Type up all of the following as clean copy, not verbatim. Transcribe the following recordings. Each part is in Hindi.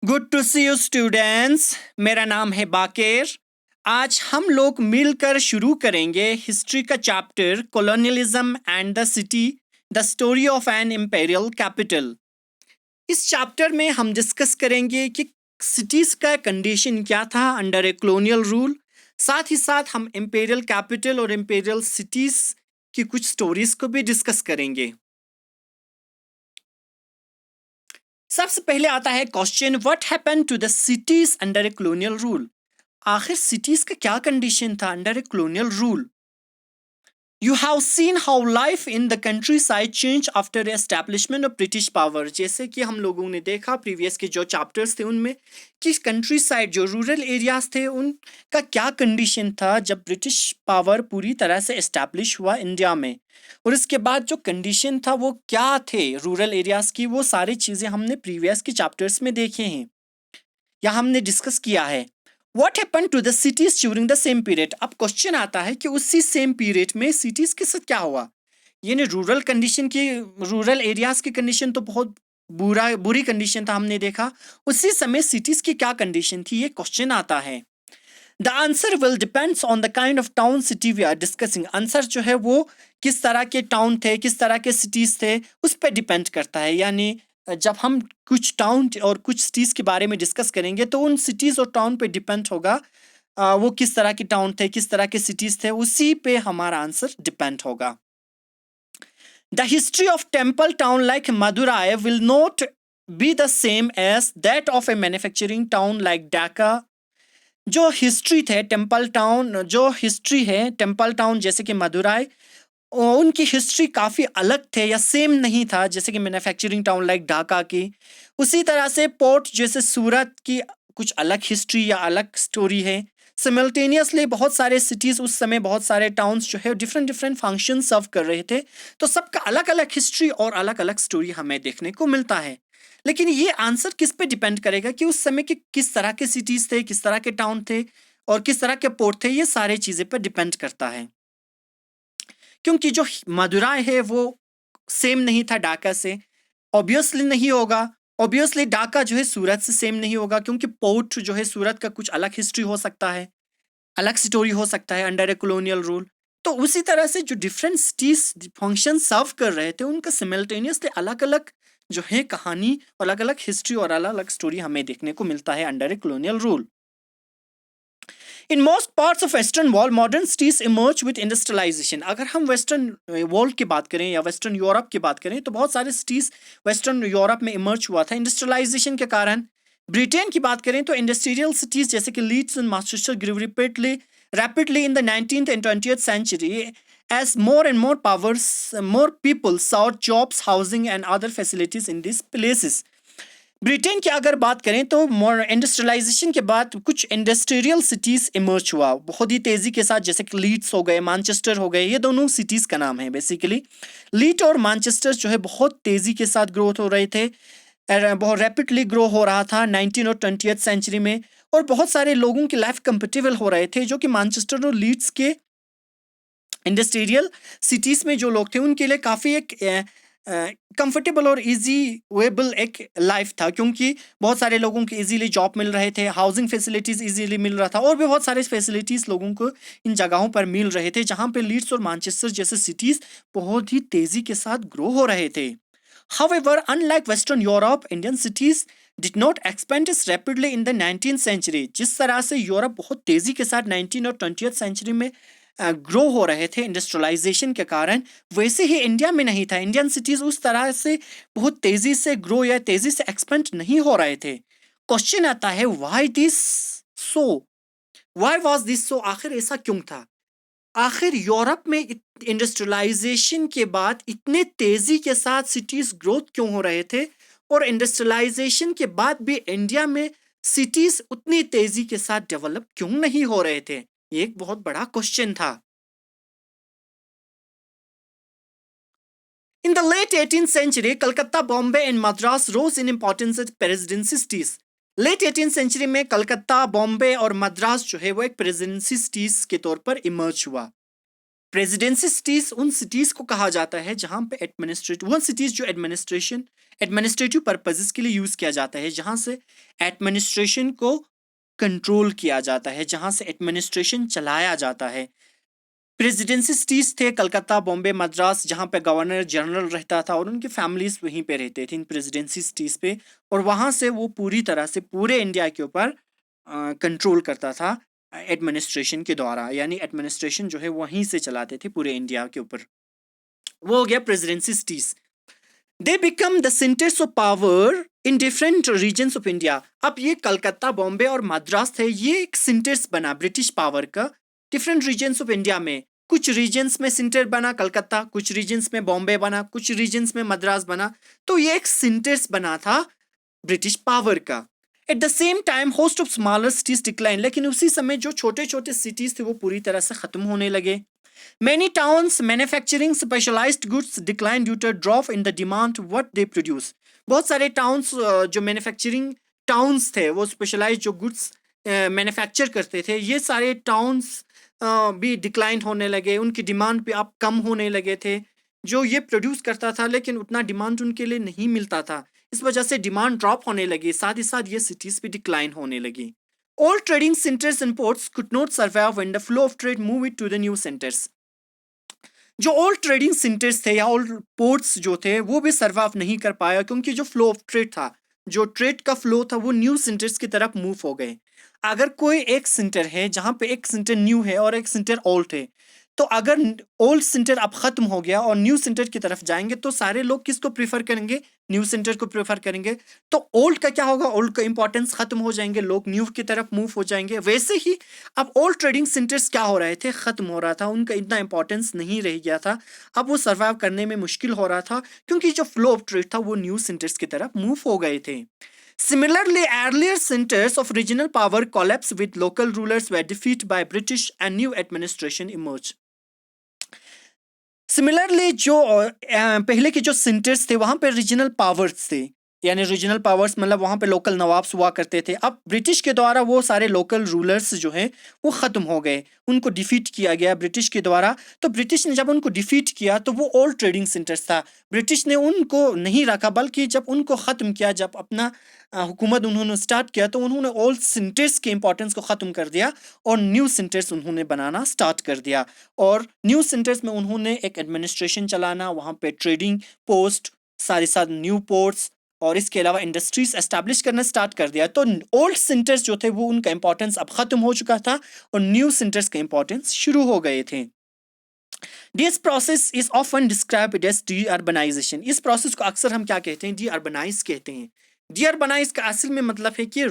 Good to see you students. मेरा नाम है बाकेर। आज हम लोग मिलकर शुरू करेंगे हिस्ट्री का chapter colonialism and the city, the story of an imperial capital. इस चैप्टर में हम डिस्कस करेंगे कि सिटीज़ का कंडीशन क्या था अंडर ए कॉलोनियल रूल। साथ ही साथ हम इम्पेरियल कैपिटल और इम्पेरियल सिटीज़ की कुछ स्टोरीज को भी डिस्कस करेंगे। सबसे पहले आता है question, what happened to the cities under a colonial rule. आखिर सिटीज का क्या कंडीशन था under a colonial rule. You have seen how life in the countryside change after establishment of British power. जैसे कि हम लोगों ने देखा प्रीवियस के जो चैप्टर्स थे उनमें कि कंट्री साइड जो रूरल एरियाज थे उनका क्या कंडीशन था जब ब्रिटिश पावर पूरी तरह से एस्टैब्लिश हुआ इंडिया में, और इसके बाद जो कंडीशन था वो क्या थे रूरल एरियाज की। वो सारी चीज़ें हमने प्रीवियस के चैप्टर्स में देखे हैं या हमने डिस्कस किया है। What happened to the cities during the same period? अब क्वेश्चन आता है कि उसी सेम पीरियड में सिटीज के साथ क्या हुआ। यानी रूरल कंडीशन की, रूरल एरियाज की कंडीशन तो बहुत बुरी कंडीशन था हमने देखा, उसी समय सिटीज की क्या कंडीशन थी ये क्वेश्चन आता है। The answer will depends on the kind of town city we are discussing. Answer जो है वो किस तरह के टाउन थे, किस तरह के सिटीज थे, उस पर डिपेंड करता है। यानी जब हम कुछ टाउन और कुछ सिटीज़ के बारे में डिस्कस करेंगे तो उन सिटीज़ और टाउन पे डिपेंड होगा वो किस तरह के टाउन थे, किस तरह के सिटीज़ थे, उसी पे हमारा आंसर डिपेंड होगा। The history of temple town like Madurai will not be the same as that of a manufacturing town like Dhaka. जो हिस्ट्री थे टेम्पल टाउन, जो हिस्ट्री है टेम्पल टाउन जैसे कि मदुराई, उनकी हिस्ट्री काफ़ी अलग थे या सेम नहीं था जैसे कि मैन्युफैक्चरिंग टाउन लाइक ढाका की। उसी तरह से पोर्ट जैसे सूरत की कुछ अलग हिस्ट्री या अलग स्टोरी है। सिमल्टेनियसली बहुत सारे सिटीज़ उस समय, बहुत सारे टाउन्स जो है डिफरेंट डिफरेंट फंक्शन सर्व कर रहे थे, तो सबका अलग अलग हिस्ट्री और अलग अलग स्टोरी हमें देखने को मिलता है। लेकिन ये आंसर किस पे डिपेंड करेगा कि उस समय के किस तरह के सिटीज़ थे, किस तरह के टाउन थे और किस तरह के पोर्ट थे, ये सारे चीज़ें पर डिपेंड करता है। क्योंकि जो मदुराई है वो सेम नहीं था ढाका से, ऑब्वियसली नहीं होगा। ऑब्वियसली ढाका जो है सूरत से सेम नहीं होगा, क्योंकि पोर्ट जो है सूरत का कुछ अलग हिस्ट्री हो सकता है, अलग स्टोरी हो सकता है अंडर ए कॉलोनियल रूल। तो उसी तरह से जो डिफरेंट सिटीज फंक्शन सर्व कर रहे थे उनका सिमल्टेनियसली अलग अलग जो है कहानी और अलग अलग हिस्ट्री और अलग अलग स्टोरी हमें देखने को मिलता है under a colonial rule. In most parts of western world modern cities emerge with industrialisation. अगर हम वेस्टर्न वर्ल्ड की बात करें या वेस्टर्न यूरोप की बात करें तो बहुत सारे सिटीज वेस्टर्न यूरोप में इमर्ज हुआ था इंडस्ट्रियलाइजेशन के कारण। ब्रिटेन की बात करें तो इंडस्ट्रियल सिटीज जैसे कि Leeds and Manchester grew rapidly in the 19th and 20th century as more and more people sought jobs, housing and other facilities in these places. Britain की अगर बात करें तो इंडस्ट्रियलाइजेशन के बाद कुछ इंडस्ट्रियल सिटीज़ इमर्ज हुआ बहुत ही तेज़ी के साथ, जैसे कि लीड्स हो गए, मैनचेस्टर हो गए, ये दोनों सिटीज़ का नाम है बेसिकली। लीड और मैनचेस्टर जो है बहुत तेज़ी के साथ ग्रोथ हो रहे थे, बहुत रैपिडली ग्रो हो रहा था 19 और 20th सेंचुरी में, और बहुत सारे लोगों की लाइफ कंफर्टेबल हो रहे थे जो कि मैनचेस्टर और लीड्स के इंडस्ट्रियल सिटीज़ में जो लोग थे उनके लिए काफ़ी एक कंफर्टेबल और इजी वेबल एक लाइफ था, क्योंकि बहुत सारे लोगों को इजीली जॉब मिल रहे थे, हाउसिंग फैसिलिटीज़ इजीली मिल रहा था और भी बहुत सारे फैसिलिटीज़ लोगों को इन जगहों पर मिल रहे थे जहाँ पे लीड्स और मैनचेस्टर जैसे सिटीज़ बहुत ही तेज़ी के साथ ग्रो हो रहे थे। However, unlike Western Europe, Indian cities did not expand as rapidly in the 19th century. जिस तरह से यूरोप बहुत तेज़ी के साथ 19 और 20th सेंचुरी में ग्रो हो रहे थे इंडस्ट्रियलाइजेशन के कारण, वैसे ही इंडिया में नहीं था। इंडियन सिटीज़ उस तरह से बहुत तेज़ी से ग्रो या तेज़ी से एक्सपेंड नहीं हो रहे थे। क्वेश्चन आता है why this so, why was this so, आखिर ऐसा क्यों था। आखिर यूरोप में इंडस्ट्रियलाइजेशन के बाद इतने तेजी के साथ सिटीज ग्रोथ क्यों हो रहे थे, और इंडस्ट्रियलाइजेशन के बाद भी इंडिया में सिटीज उतनी तेजी के साथ डेवलप क्यों नहीं हो रहे थे, ये एक बहुत बड़ा क्वेश्चन था। In the late 18th century, Calcutta, Bombay and Madras rose in importance as presidency cities. Late 18th century में कलकत्ता, बॉम्बे और मद्रास जो है वो एक प्रेसिडेंसी सिटीज के तौर पर इमर्ज हुआ। प्रेसिडेंसी सिटीज उन सिटीज को कहा जाता है जहां पे वो सिटीज जो एडमिनिस्ट्रेटिव पर्पसेस के लिए यूज किया जाता है, जहां से एडमिनिस्ट्रेशन को कंट्रोल किया जाता है, जहां से एडमिनिस्ट्रेशन चलाया जाता है। प्रेसिडेंसी सिटीज थे कलकत्ता, बॉम्बे, मद्रास, जहां पे गवर्नर जनरल रहता था और उनकी फैमिलीज वहीं पे रहते थे इन प्रेसिडेंसी सिटीज पे, और वहां से वो पूरी तरह से पूरे इंडिया के ऊपर कंट्रोल करता था एडमिनिस्ट्रेशन के द्वारा, यानी एडमिनिस्ट्रेशन जो है वहीं से चलाते थे पूरे इंडिया के ऊपर। वो हो गया presidency cities. They become the centres of power in different regions of India. अब ये कलकत्ता, बॉम्बे और मद्रास थे, ये एक सेंटर्स बना ब्रिटिश पावर का डिफरेंट रीजन्स ऑफ इंडिया में। कुछ रीजन्स में सेंटर बना कलकत्ता, कुछ रीजन्स में बॉम्बे बना, कुछ रीजन्स में मद्रास बना, तो ये एक सेंटर्स बना था ब्रिटिश पावर का। At the same time host of smaller cities decline, लेकिन उसी समय जो छोटे छोटे सिटीज थे वो पूरी तरह से खत्म होने लगे। Many towns manufacturing specialized goods declined due to a drop in the demand what they produce. बहुत सारे टाउन्स जो मैन्युफैक्चरिंग टाउन्स थे, वो स्पेशलाइज्ड जो गुड्स मैन्युफैक्चर करते थे, ये सारे टाउन्स भी डिक्लाइन होने लगे, उनकी डिमांड भी अब कम होने लगे थे। जो ये प्रोड्यूस करता था लेकिन उतना डिमांड उनके लिए नहीं मिलता था, इस वजह से डिमांड ड्रॉप होने लगी, साथ ही साथ ये सिटीज भी डिक्लाइन होने लगी। All trading centers and ports could not survive when the flow of trade moved to the new centers. जो ओल्ड ट्रेडिंग सेंटर्स थे या ओल्ड पोर्ट्स जो थे वो भी सर्वाइव नहीं कर पाया, क्योंकि जो फ्लो ऑफ ट्रेड था, जो ट्रेड का फ्लो था, वो न्यू सेंटर्स की तरफ मूव हो गए। अगर कोई एक सेंटर है जहाँ पे एक सेंटर न्यू है और एक सेंटर ओल्ड है, तो अगर ओल्ड सेंटर अब खत्म हो गया और न्यू सेंटर की तरफ जाएंगे तो सारे लोग किसको प्रीफर करेंगे? न्यू सेंटर को प्रेफर करेंगे। तो ओल्ड का क्या होगा? ओल्ड का इंपॉर्टेंस खत्म हो जाएंगे, लोग न्यू की तरफ मूव हो जाएंगे। वैसे ही अब ओल्ड ट्रेडिंग सेंटर्स क्या हो रहे थे? खत्म हो रहा था, उनका इतना इंपॉर्टेंस नहीं रह गया था, अब वो सर्वाइव करने में मुश्किल हो रहा था, क्योंकि जो फ्लो ऑफ ट्रेड था वो न्यू सेंटर्स की तरफ मूव हो गए थे। Similarly, earlier centers of regional power collapsed with local rulers were defeated by British and new administration emerged. Similarly जो पहले के जो सेंटर्स थे वहां पे रीजनल पावर्स थे, यानी रीजनल पावर्स मतलब वहां पे लोकल नवाब्स हुआ करते थे। अब ब्रिटिश के द्वारा वो सारे लोकल रूलर्स जो हैं वो ख़त्म हो गए, उनको डिफीट किया गया ब्रिटिश के द्वारा। तो ब्रिटिश ने जब उनको डिफीट किया तो वो ओल्ड ट्रेडिंग सेंटर्स था, ब्रिटिश ने उनको नहीं रखा, बल्कि जब उनको ख़त्म किया, जब अपना हुकूमत उन्होंने स्टार्ट किया, तो उन्होंने ओल्ड सेंटर्स के इंपॉर्टेंस को ख़त्म कर दिया और न्यू सेंटर्स उन्होंने बनाना स्टार्ट कर दिया। और न्यू सेंटर्स में उन्होंने एक एडमिनिस्ट्रेशन चलाना, वहाँ पे ट्रेडिंग पोस्ट, साथ ही साथ न्यू पोर्ट्स और इसके अलावा इंडस्ट्रीज एस्टैब्लिश करना स्टार्ट कर दिया। तो ओल्ड सेंटर्स जो थे वो उनका इंपॉर्टेंस अब खत्म हो चुका था और न्यू सेंटर्स का इंपॉर्टेंस शुरू हो गए थे। This process is often described as deurbanisation. इस प्रोसेस को अक्सर हम क्या कहते हैं? डी अर्बनाइज कहते हैं। डी अर्बनाइज का असल में मतलब है कि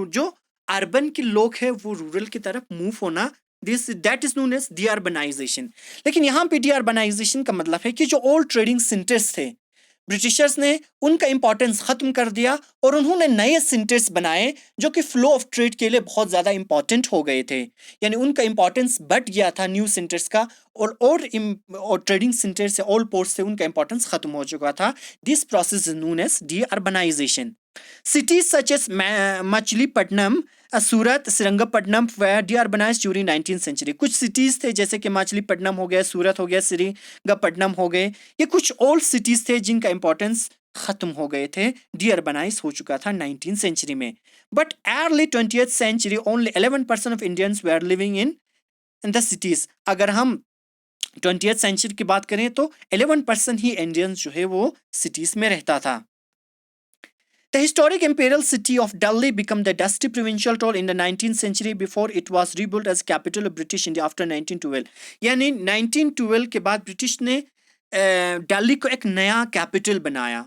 जो अर्बन के लोग हैं वो रूरल की तरफ मूव होना, that is known as deurbanisation. लेकिन यहाँ पे डी अर्बनाइजेशन का मतलब है कि जो ओल्ड ट्रेडिंग सेंटर्स थे, ब्रिटिशर्स ने उनका इंपॉर्टेंस खत्म कर दिया और उन्होंने नए सेंटर्स बनाए जो कि फ्लो ऑफ ट्रेड के लिए बहुत ज़्यादा इंपॉर्टेंट हो गए थे, यानी उनका इंपॉर्टेंस बढ़ गया था न्यू सेंटर्स का, और ट्रेडिंग सेंटर से ओल्ड पोर्ट से उनका इंपॉर्टेंस खत्म हो चुका था। This process is known as deurbanisation. Cities such as Machilipatnam, Surat, Srirangapatnam were deurbanized during 19th century. कुछ सिटीज थे जैसे कि मछलीपट्टनम हो गया, सूरत हो गया, श्रीरंगपट्टनम हो गए, ये कुछ ओल्ड सिटीज थे जिनका इंपॉर्टेंस खत्म हो गए थे, डीअर्बनाइज हो चुका था 19th सेंचुरी में। But early 20th century only 11% of Indians were living in the cities. अगर हम 20th सेंचुरी की बात करें तो 11% ही इंडियंस जो है वो सिटीज में रहता था। The historic imperial city of Delhi became the dusty provincial town in the 19th century before it was rebuilt as capital of British India after 1912. यानी 1912 के बाद ब्रिटिश ने दिल्ली को एक नया कैपिटल बनाया,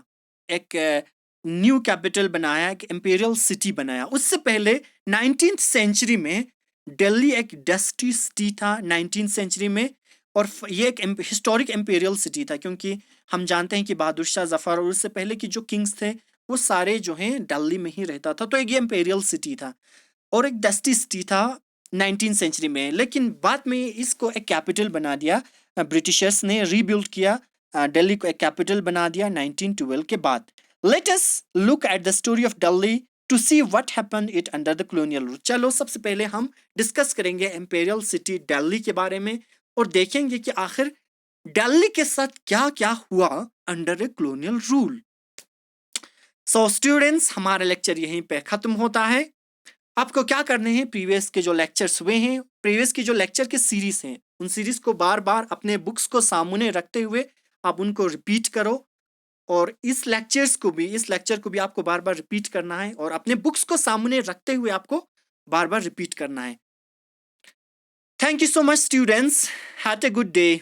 एक न्यू कैपिटल बनाया, एक इंपीरियल सिटी बनाया। उससे पहले 19th सेंचुरी में दिल्ली एक डस्टी सिटी था 19th सेंचुरी में, और ये एक हिस्टोरिक इंपीरियल सिटी था, क्योंकि हम जानते हैं कि बहादुर शाह जफर और उससे पहले की जो किंग्स थे वो सारे जो हैं दिल्ली में ही रहता था। तो एक ये इंपीरियल सिटी था और एक डस्टी सिटी था 19th सेंचुरी में, लेकिन बाद में इसको एक कैपिटल बना दिया, ब्रिटिशर्स ने रीबिल्ड किया, दिल्ली को एक कैपिटल बना दिया 1912 के बाद। Let us look at the story of Delhi to see what happened it under the colonial rule. चलो सबसे पहले हम डिस्कस करेंगे इंपीरियल सिटी दिल्ली के बारे में, और देखेंगे कि आखिर दिल्ली के साथ क्या क्या हुआ under a colonial rule. So students, हमारा लेक्चर यहीं पे खत्म होता है। आपको क्या करने हैं, प्रीवियस के जो लेक्चर्स हुए हैं, प्रीवियस की जो लेक्चर के सीरीज हैं, उन सीरीज को बार बार अपने बुक्स को सामने रखते हुए आप उनको रिपीट करो, और इस लेक्चर को भी आपको बार बार रिपीट करना है, और अपने बुक्स को सामने रखते हुए आपको बार बार रिपीट करना है। Thank you so much students, have a good day.